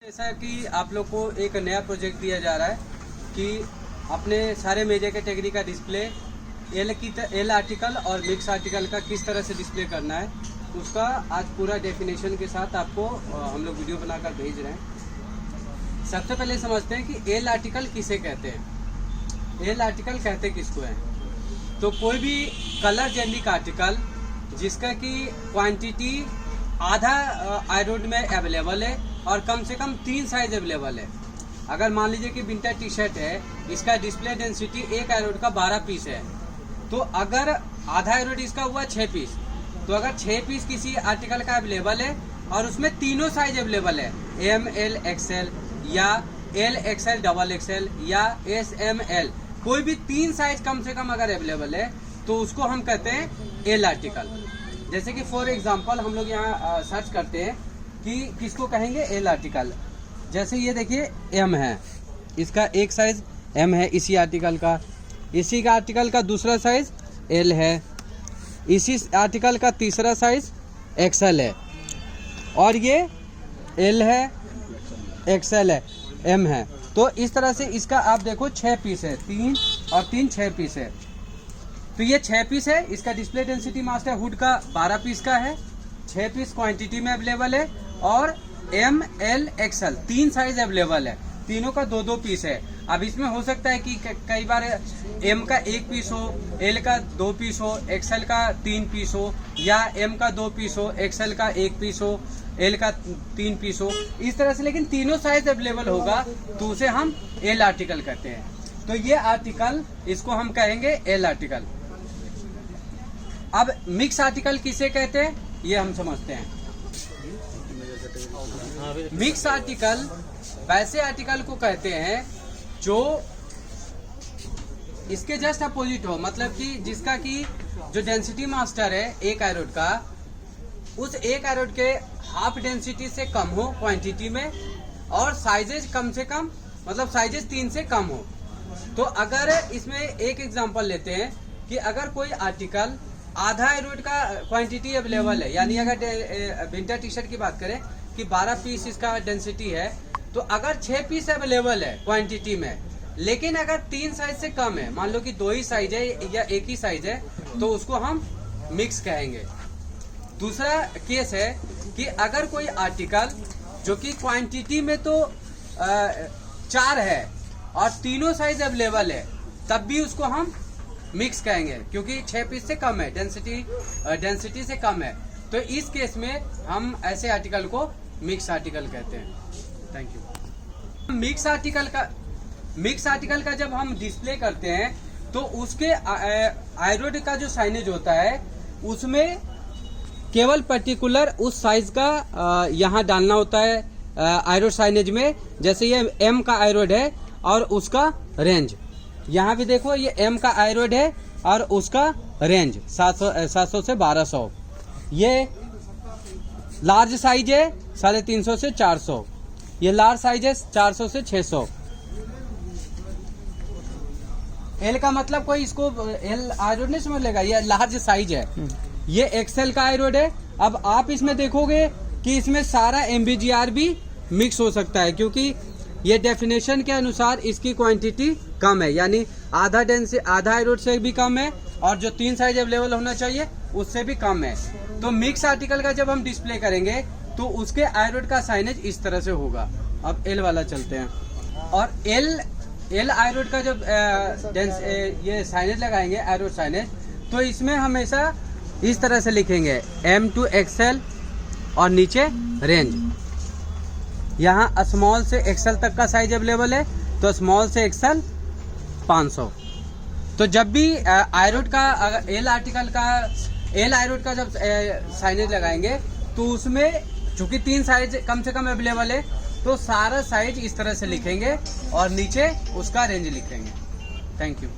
जैसा कि आप लोग को एक नया प्रोजेक्ट दिया जा रहा है कि अपने सारे मेजर कैटेगरी का डिस्प्ले एल आर्टिकल और मिक्स आर्टिकल का किस तरह से डिस्प्ले करना है, उसका आज पूरा डेफिनेशन के साथ आपको हम लोग वीडियो बनाकर भेज रहे हैं। सबसे पहले समझते हैं कि एल आर्टिकल किसे कहते हैं। एल आर्टिकल कहते किसको हैं? तो कोई भी कलर जेनिक आर्टिकल जिसका कि क्वांटिटी आधा आयरोड में अवेलेबल है और कम से कम 3 साइज अवेलेबल है। अगर मान लीजिए कि विंटर टी शर्ट है, इसका डिस्प्ले डेंसिटी एक आयरोड का 12 पीस है, तो अगर आधा आयरोड इसका हुआ 6 पीस, तो अगर 6 पीस किसी आर्टिकल का अवेलेबल है और उसमें तीनों साइज अवेलेबल है, एम एल एक्सएल या एल एक्सएल डबल एक्सएल या एस एम एल, कोई भी 3 साइज कम से कम अगर अवेलेबल है तो उसको हम कहते हैं एल आर्टिकल। जैसे कि फॉर एग्जांपल हम लोग यहाँ सर्च करते हैं कि किसको कहेंगे एल आर्टिकल। जैसे ये देखिए एम है, इसका एक साइज एम है इसी आर्टिकल का, इसी का आर्टिकल का दूसरा साइज एल है, इसी आर्टिकल का तीसरा साइज एक्सएल है, और ये एल है, एक्सएल है, एम है। तो इस तरह से इसका आप देखो 6 पीस है, 3 और 3 6 पीस है। तो ये 6 पीस है, इसका डिस्प्ले डेंसिटी मास्टर हुड का 12 पीस का है, 6 पीस क्वांटिटी में अवेलेबल है और M L XL 3 size available है, तीनों का 2-2 पीस है। अब इसमें हो सकता है कि कई बार एम का 1 पीस हो, एल का 2 पीस हो, एक्सएल का 3 पीस हो, या एम का 2 पीस हो, एक्सएल का 1 पीस हो, एल का 3 पीस हो, इस तरह से। लेकिन तीनों साइज अवेलेबल होगा तो उसे हम एल आर्टिकल कहते हैं। तो ये आर्टिकल, इसको हम कहेंगे एल आर्टिकल। अब मिक्स आर्टिकल किसे कहते हैं ये हम समझते हैं। मिक्स आर्टिकल वैसे आर्टिकल को कहते हैं जो इसके जस्ट अपोजिट हो, मतलब कि जिसका कि जो डेंसिटी मास्टर है एक आयरोड का, उस एक आयरोड के हाफ डेंसिटी से कम हो क्वांटिटी में, और साइजेज कम से कम, मतलब साइजेज 3 से कम हो। तो अगर इसमें एक एग्जांपल लेते हैं कि अगर कोई आर्टिकल आधा आयरोड का क्वांटिटी अवेलेबल है, यानी अगर विंटर टी शर्ट की बात करें कि 12 पीस इसका डेंसिटी है, तो अगर 6 पीस अवेलेबल है क्वांटिटी में, लेकिन अगर 3 साइज से कम है, मान लो कि 2 ही साइज है या 1 ही साइज है, तो उसको हम मिक्स कहेंगे। दूसरा केस है कि अगर कोई आर्टिकल जो कि क्वांटिटी में तो 4 है और तीनों साइज अवेलेबल है, तब भी उसको हम मिक्स कहेंगे, क्योंकि 6 पीस से कम है, डेंसिटी से कम है। तो इस केस में हम ऐसे आर्टिकल को मिक्स आर्टिकल कहते हैं। Thank you. मिक्स आर्टिकल का जब हम डिस्प्ले करते हैं तो उसके आयरोड का जो साइनेज होता है उसमें केवल पर्टिकुलर उस साइज का यहाँ डालना होता है आयरोड साइनेज में। जैसे ये एम का आयरोड है और उसका रेंज, यहाँ भी देखो ये एम का आयरोड है और उसका रेंज 700 से 1200। ये लार्ज साइज है 350 से 400, ये लार्ज साइज है 400 से 600। एल का मतलब कोई इसको एल आयरोड नहीं समझ लेगा, ये लार्ज साइज है। ये एक्सएल का आयरोड है। अब आप इसमें देखोगे कि इसमें सारा एमबीजीआर भी मिक्स हो सकता है, क्योंकि ये डेफिनेशन के अनुसार इसकी क्वांटिटी कम है, यानी आधा आयरोड से भी कम है और जो 3 साइज अवेलेबल होना चाहिए उससे भी कम है। तो मिक्स आर्टिकल का जब हम डिस्प्ले करेंगे तो उसके आयरोड का साइनेज इस तरह से होगा। अब एल वाला चलते हैं, और एल आयरोड का जब ये साइनेज लगाएंगे आयरोड साइनेज, तो इसमें हमेशा इस तरह से लिखेंगे एम टू एक्सएल और नीचे रेंज। यहाँ स्मॉल से एक्सएल तक का साइज अवेलेबल है, तो स्मॉल से एक्सएल 500। तो जब भी आयरोड का एल आयरोड का जब साइनेज लगाएंगे तो उसमें चूंकि 3 साइज कम से कम अवेलेबल है, तो सारा साइज इस तरह से लिखेंगे और नीचे उसका रेंज लिखेंगे। Thank you.